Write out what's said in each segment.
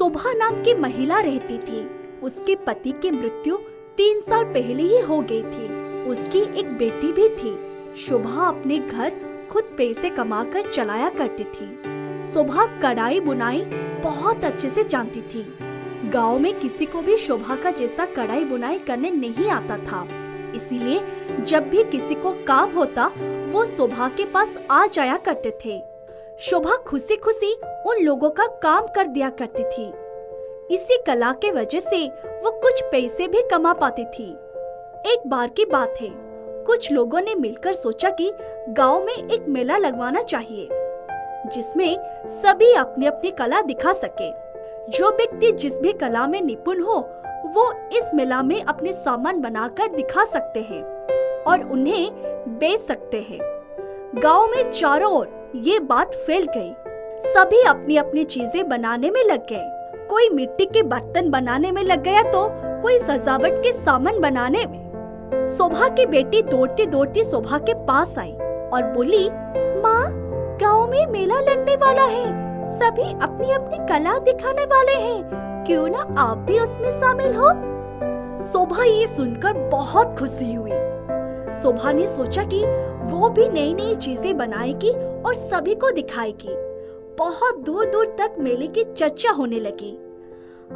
शोभा नाम की महिला रहती थी। उसके पति की मृत्यु 3 साल पहले ही हो गई थी। उसकी एक बेटी भी थी। शोभा अपने घर खुद पैसे कमाकर चलाया करती थी। शोभा कढ़ाई बुनाई बहुत अच्छे से जानती थी। गांव में किसी को भी शोभा का जैसा कढ़ाई बुनाई करने नहीं आता था। इसीलिए जब भी किसी को काम होता वो शोभा के पास आ जाया करते थे। शोभा खुशी खुशी उन लोगों का काम कर दिया करती थी। इसी कला के वजह से वो कुछ पैसे भी कमा पाती थी। एक बार की बात है, कुछ लोगों ने मिलकर सोचा कि गांव में एक मेला लगवाना चाहिए जिसमें सभी अपनी अपनी कला दिखा सके। जो व्यक्ति जिस भी कला में निपुण हो वो इस मेला में अपने सामान बनाकर दिखा सकते हैं और उन्हें बेच सकते हैं। गांव में चारों ओर ये बात फैल गई। सभी अपनी अपनी चीजें बनाने में लग गए। कोई मिट्टी के बर्तन बनाने में लग गया तो कोई सजावट के सामान बनाने में। शोभा की बेटी दौड़ती दौड़ती शोभा के पास आई और बोली, माँ, गांव में मेला लगने वाला है। सभी अपनी अपनी कला दिखाने वाले हैं। क्यों ना आप भी उसमें शामिल हो? शोभा ये सुनकर बहुत खुशी हुई। शोभा ने सोचा कि वो भी नई नई चीजें बनाएगी और सभी को दिखाएगी। बहुत दूर दूर तक मेले की चर्चा होने लगी।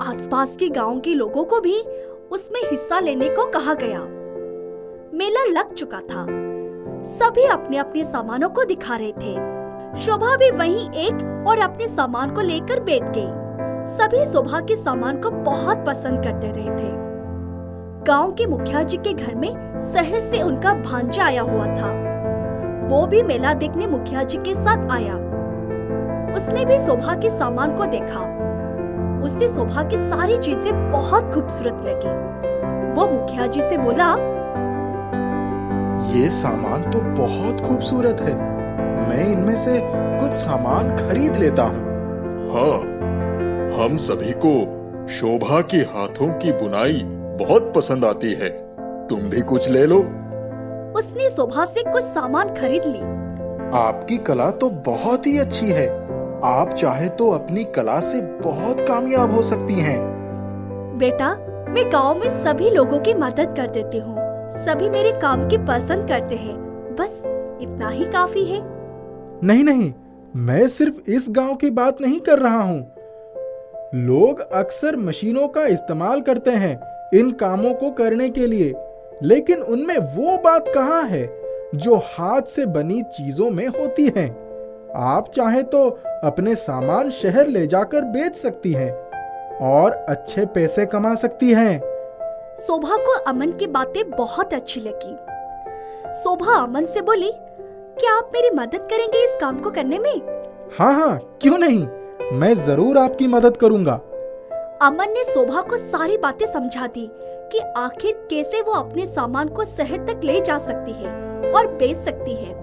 आसपास के गांव के लोगों को भी उसमें हिस्सा लेने को कहा गया। मेला लग चुका था। सभी अपने अपने सामानों को दिखा रहे थे। शोभा भी वहीं एक और अपने सामान को लेकर बैठ गई। सभी शोभा के सामान को बहुत पसंद करते रहे थे। गांव के मुखिया जी के घर में शहर से उनका भांजा आया हुआ था। वो भी मेला देखने मुखिया जी के साथ आया। उसने भी शोभा के सामान को देखा। उससे शोभा की सारी चीजें बहुत खूबसूरत लगी। वो मुखिया जी से बोला, ये सामान तो बहुत खूबसूरत है। मैं इनमें से कुछ सामान खरीद लेता हूँ। हाँ, हम सभी को शोभा के हाथों की बुनाई बहुत पसंद आती है। तुम भी कुछ ले लो। उसने शोभा से कुछ सामान खरीद ली। आपकी कला तो बहुत ही अच्छी है। आप चाहे तो अपनी कला से बहुत कामयाब हो सकती हैं। बेटा, मैं गांव में सभी लोगों की मदद कर देती हूँ। सभी मेरे काम की पसंद करते हैं। बस इतना ही काफी है। नहीं नहीं, मैं सिर्फ इस गांव की बात नहीं कर रहा हूँ। लोग अक्सर मशीनों का इस्तेमाल करते हैं इन कामों को करने के लिए, लेकिन उनमें वो बात कहाँ है जो हाथ से बनी चीजों में होती है। आप चाहे तो अपने सामान शहर ले जाकर बेच सकती हैं और अच्छे पैसे कमा सकती हैं। शोभा को अमन की बातें बहुत अच्छी लगी। शोभा अमन से बोली, क्या आप मेरी मदद करेंगे इस काम को करने में? हाँ हाँ, क्यों नहीं, मैं जरूर आपकी मदद करूंगा। अमन ने शोभा को सारी बातें समझा दी कि आखिर कैसे वो अपने सामान को शहर तक ले जा सकती है और बेच सकती है।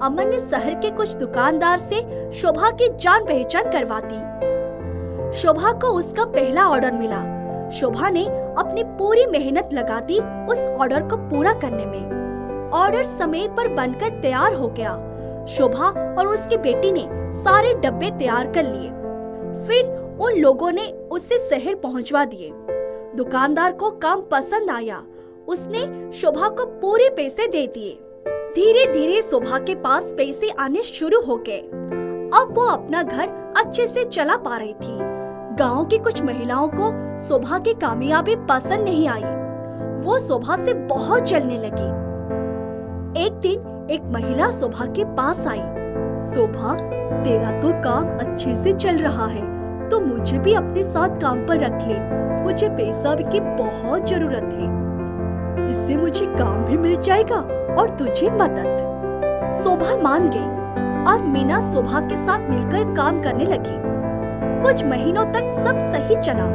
अमन ने शहर के कुछ दुकानदार से शोभा की जान पहचान करवा दी। शोभा को उसका पहला ऑर्डर मिला। शोभा ने अपनी पूरी मेहनत लगा दी उस ऑर्डर को पूरा करने में। ऑर्डर समय पर बनकर तैयार हो गया। शोभा और उसकी बेटी ने सारे डब्बे तैयार कर लिए। फिर उन लोगों ने उसे शहर पहुंचवा दिए। दुकानदार को काम पसंद आया। उसने शोभा को पूरे पैसे दे दिए। धीरे धीरे शोभा के पास पैसे आने शुरू हो गए। अब वो अपना घर अच्छे से चला पा रही थी। गांव की कुछ महिलाओं को शोभा की कामयाबी पसंद नहीं आई। वो शोभा से बहुत जलने लगी। एक दिन एक महिला शोभा के पास आई। शोभा, तेरा तो काम अच्छे से चल रहा है, तो मुझे भी अपने साथ काम पर रख ले। मुझे पैसा की बहुत जरूरत है। इससे मुझे काम भी मिल जाएगा और तुझे मदद। शोभा मान गई। अब मीना शोभा के साथ मिलकर काम करने लगी। कुछ महीनों तक सब सही चला,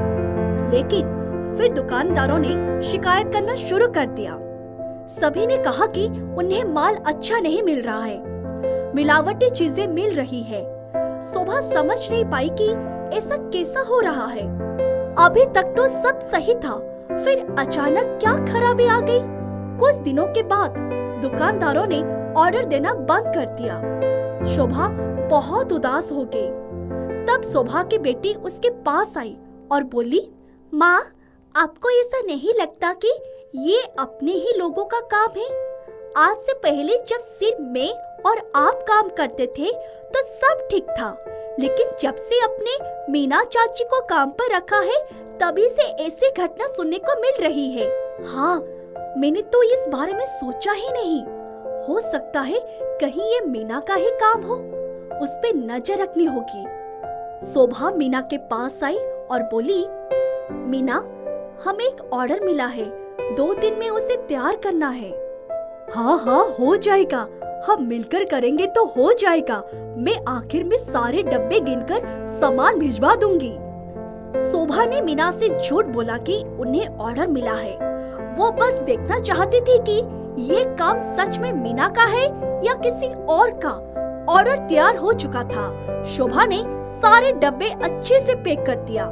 लेकिन फिर दुकानदारों ने शिकायत करना शुरू कर दिया। सभी ने कहा कि उन्हें माल अच्छा नहीं मिल रहा है, मिलावटी चीजें मिल रही है। शोभा समझ नहीं पाई कि ऐसा कैसा हो रहा है। अभी तक तो सब सही था, फिर अचानक क्या खराबी आ गई। कुछ दिनों के बाद दुकानदारों ने ऑर्डर देना बंद कर दिया। शोभा बहुत उदास हो गई। तब शोभा की बेटी उसके पास आई और बोली, माँ, आपको ऐसा नहीं लगता कि ये अपने ही लोगों का काम है? आज से पहले जब सिर्फ मैं और आप काम करते थे तो सब ठीक था, लेकिन जब से अपने मीना चाची को काम पर रखा है तभी से ऐसी घटना सुनने को मिल रही है। हाँ, मैंने तो इस बारे में सोचा ही नहीं। हो सकता है कहीं ये मीना का ही काम हो, उस पे नजर रखनी होगी। शोभा मीना के पास आई और बोली, मीना, हमें एक ऑर्डर मिला है, 2 दिन में उसे तैयार करना है। हाँ हाँ, हो जाएगा, हम मिलकर करेंगे तो हो जाएगा। मैं आखिर में सारे डब्बे गिनकर सामान भिजवा दूंगी। शोभा ने मीना से झूठ बोला कि उन्हें ऑर्डर मिला है। वो बस देखना चाहती थी कि ये काम सच में मीना का है या किसी और का। ऑर्डर तैयार हो चुका था। शोभा ने सारे डब्बे अच्छे से पैक कर दिया।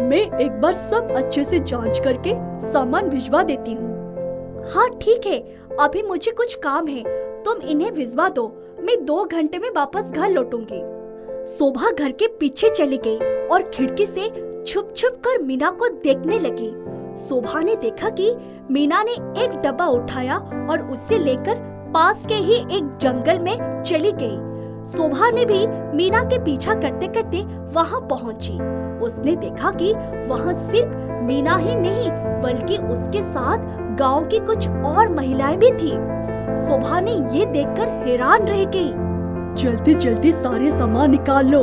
मैं एक बार सब अच्छे से जांच करके सामान भिजवा देती हूँ। हाँ ठीक है, अभी मुझे कुछ काम है, तुम इन्हें भिजवा दो, मैं 2 घंटे में वापस घर लौटूंगी। शोभा घर के पीछे चली गई और खिड़की से छुप छुप कर मीना को देखने लगी। शोभा ने देखा कि मीना ने एक डब्बा उठाया और उसे लेकर पास के ही एक जंगल में चली गई। शोभा ने भी मीना के पीछा करते करते वहाँ पहुँची। उसने देखा कि वहाँ सिर्फ मीना ही नहीं बल्कि उसके साथ गांव की कुछ और महिलाएं भी थी। शोभा ने ये देखकर हैरान रह गई। जल्दी जल्दी सारे सामान निकाल लो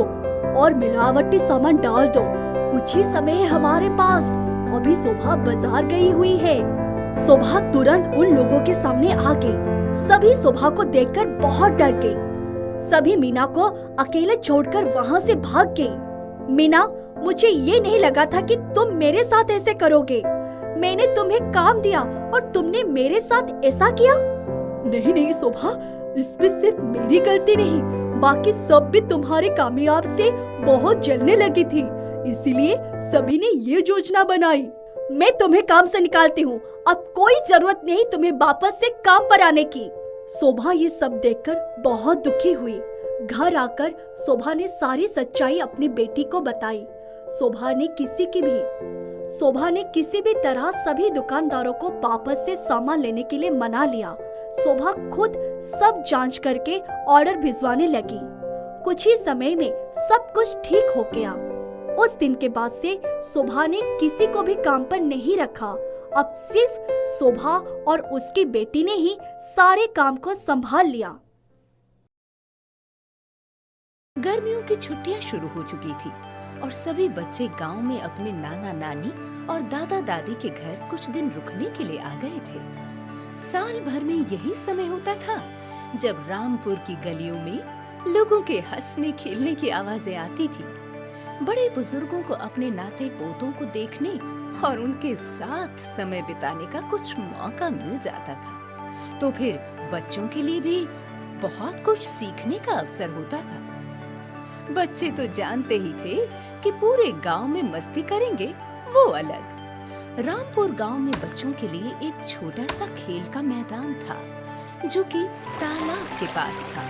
और मिलावटी सामान डाल दो, कुछ ही समय है हमारे पास, अभी शोभा बाजार गई हुई है। शोभा तुरंत उन लोगों के सामने आ गई। सभी शोभा को देखकर बहुत डर गई। सभी मीना को अकेले छोड़कर वहाँ से भाग गई। मीना, मुझे ये नहीं लगा था कि तुम मेरे साथ ऐसे करोगे। मैंने तुम्हें काम दिया और तुमने मेरे साथ ऐसा किया। नहीं नहीं शोभा, इसमें सिर्फ मेरी गलती नहीं, बाकी सब भी तुम्हारे कामयाब से बहुत जलने लगी थी, इसीलिए सभी ने ये योजना बनाई। मैं तुम्हें काम से निकालती हूँ, अब कोई जरूरत नहीं तुम्हें वापस से काम पर आने की। शोभा ये सब देखकर बहुत दुखी हुई। घर आकर शोभा ने सारी सच्चाई अपनी बेटी को बताई। शोभा ने किसी भी तरह सभी दुकानदारों को वापस से सामान लेने के लिए मना लिया। शोभा खुद सब जांच करके ऑर्डर भिजवाने लगी। कुछ ही समय में सब कुछ ठीक हो गया। उस दिन के बाद से शोभा ने किसी को भी काम पर नहीं रखा। अब सिर्फ शोभा और उसकी बेटी ने ही सारे काम को संभाल लिया। गर्मियों की छुट्टियां शुरू हो चुकी थी और सभी बच्चे गांव में अपने नाना नानी और दादा दादी के घर कुछ दिन रुकने के लिए आ गए थे। साल भर में यही समय होता था जब रामपुर की गलियों में लोगों के हंसने खेलने की आवाजें आती थी। बड़े बुजुर्गों को अपने नाते पोतों को देखने और उनके साथ समय बिताने का कुछ मौका मिल जाता था, तो फिर बच्चों के लिए भी बहुत कुछ सीखने का अवसर होता था। बच्चे तो जानते ही थे कि पूरे गांव में मस्ती करेंगे, वो अलग। रामपुर गांव में बच्चों के लिए एक छोटा सा खेल का मैदान था जो कि तालाब के पास था।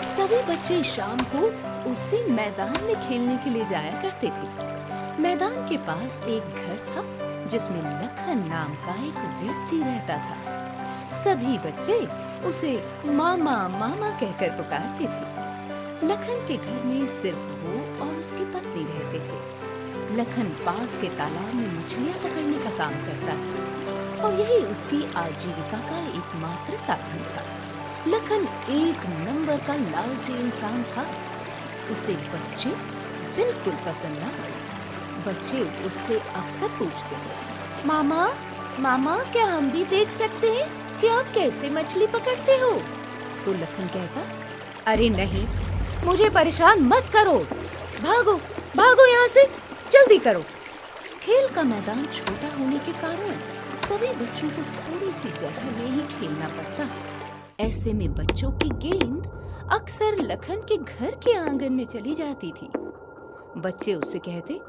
सभी बच्चे शाम को उसी मैदान में खेलने के लिए जाया करते थे। मैदान के पास एक घर था जिसमें लखन नाम का एक व्यक्ति रहता था। सभी बच्चे उसे मामा मामा कहकर पुकारते थे। लखन के घर में सिर्फ वो और उसकी पत्नी रहते थे। लखन पास के तालाब में मछलियां पकड़ने का काम करता था और यही उसकी आजीविका का एकमात्र साधन था। लखन एक नंबर का लालची इंसान था। उसे बच्चे बिल्कुल पसंद न आए। बच्चे उससे अक्सर पूछते, मामा मामा क्या हम भी देख सकते हैं कि आप कैसे मछली पकड़ते हो? तो लखन कहता, अरे नहीं, मुझे परेशान मत करो, भागो भागो यहाँ से, जल्दी करो। खेल का मैदान छोटा होने के कारण सभी बच्चों को थोड़ी सी जगह में ही खेलना पड़ता। ऐसे में बच्चों की गेंद अक्सर लखन के घर के आंगन में चली जाती थी। बच्चे उससे कहते,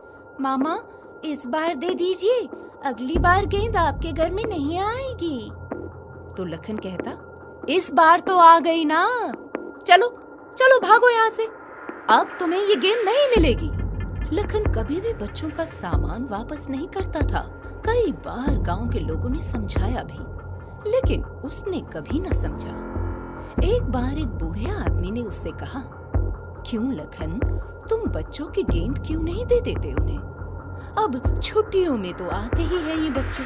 मामा इस बार दे दीजिए, अगली बार गेंद आपके घर में नहीं आएगी। तो लखन कहता, इस बार तो आ गई ना, चलो चलो भागो यहाँ से, अब तुम्हें ये गेंद नहीं मिलेगी। लखन कभी भी बच्चों का सामान वापस नहीं करता था। कई बार गांव के लोगों ने समझाया भी, लेकिन उसने कभी न समझा। एक बार एक बूढ़े आदमी ने उससे कहा, क्यों लखन, तुम बच्चों की गेंद क्यों नहीं दे देते उन्हें? अब छुट्टियों में तो आते ही हैं ये बच्चे,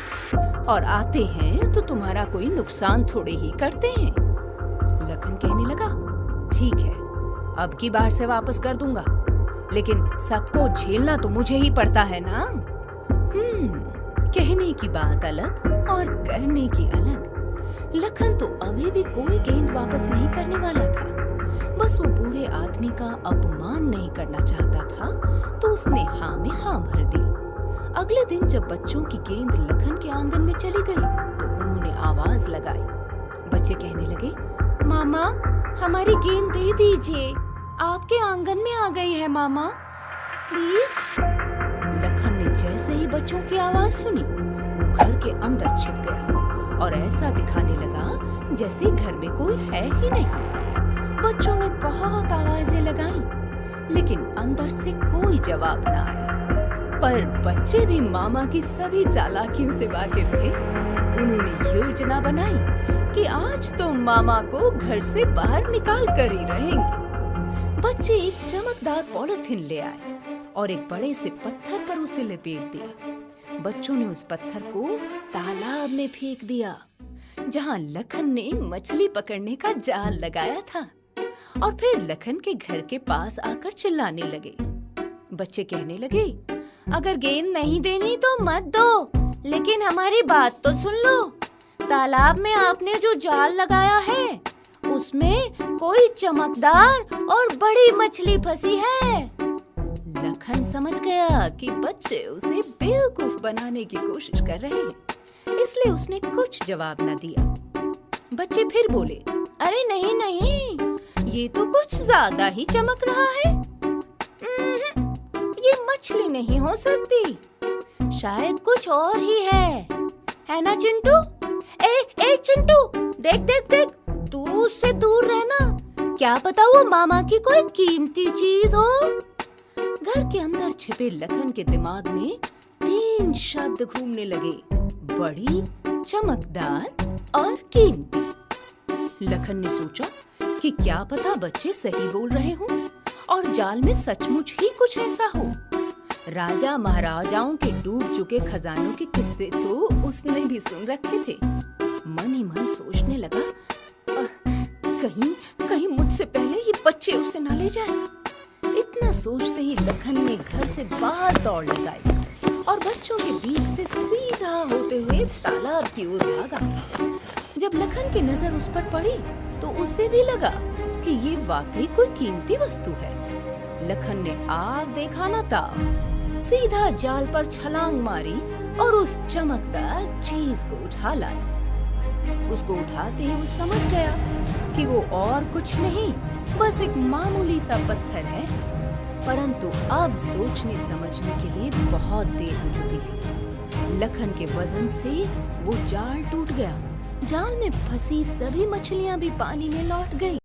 और आते हैं तो तुम्हारा कोई नुकसान थोड़े ही करते हैं। लखन कहने लगा, ठीक है, अब की बार से वापस कर दूंगा, लेकिन सबको झेलना तो मुझे ही पड़ता है ना। कहने की बात अलग और करने की अलग। लखन तो अभी भी कोई गेंद वापस नहीं करने वाला था, बस वो बूढ़े आदमी का अपमान नहीं करना चाहता था, तो उसने हाँ में हाँ भर दी। अगले दिन जब बच्चों की गेंद लखन के आंगन में चली गई, तो उन्होंने आवाज लगाई। बच्चे कहने लगे, मामा, हमारी गेंद दे दीजिए, आपके आंगन में आ गई है मामा, प्लीज। लखन ने जैसे ही बच्चों की आवाज सुनी, वो घर के अंदर छिप गया और ऐसा दिखाने लगा जैसे घर में कोई है ही नहीं। बच्चों ने बहुत आवाजें लगाईं, लेकिन अंदर से कोई जवाब न आया। पर बच्चे भी मामा की सभी चालाकियों से वाकिफ थे। उन्होंने योजना बनाई कि आज तो मामा को घर से बाहर निकाल कर ही रहेंगे। बच्चे एक चमकदार पॉलिथीन ले आए और एक बड़े से पत्थर पर उसे लपेट दिया। बच्चों ने उस पत्थर को तालाब में फेंक दिया, जहां लखन ने मछली पकड़ने का जाल लगाया था, और फिर लखन के घर के पास आकर चिल्लाने लगे। बच्चे कहने लगे, अगर गेंद नहीं देनी तो मत दो, लेकिन हमारी बात तो सुन लो। तालाब में आपने जो जाल लगाया है, उसमें कोई चमकदार और बड़ी मछली फंसी है। लखन समझ गया कि बच्चे उसे बेवकूफ बनाने की कोशिश कर रहे हैं, इसलिए उसने कुछ जवाब न दिया। बच्चे फिर बोले, अरे नहीं नहीं, ये तो कुछ ज्यादा ही चमक रहा है। ये मछली नहीं हो सकती, शायद कुछ और ही है ना चिंटू? ए चिंटू, देख देख देख, तू उससे दूर रहना, क्या पता वो मामा की कोई कीमती चीज हो। घर के अंदर छिपे लखन के दिमाग में 3 शब्द घूमने लगे, बड़ी, चमकदार और कीमती। लखन ने सोचा कि क्या पता बच्चे सही बोल रहे हों और जाल में सचमुच ही कुछ ऐसा हो। राजा महाराजाओं के डूब चुके खजानों के किस्से तो उसने भी सुन रखे थे। मन ही मन सोचने लगा, कहीं मुझसे पहले ये बच्चे उसे ना ले जाएं। इतना सोचते ही लखन ने घर से बाहर दौड़ लगाई और बच्चों के बीच से सीधा होते हुए तालाब की ओर भागा। जब लखन की नजर उस पर पड़ी, तो उसे भी लगा कि ये वाकई कोई कीमती वस्तु है। लखन ने आग देखा न ताब, सीधा जाल पर छलांग मारी और उस चमकदार चीज को उठा लाया। उसको उठाते ही वो समझ गया कि वो और कुछ नहीं, बस एक मामूली सा पत्थर है। परंतु अब सोचने समझने के लिए बहुत देर हो चुकी थी। लखन के वजन से वो जाल टूट गया। जाल में फंसी सभी मछलियां भी पानी में लौट गई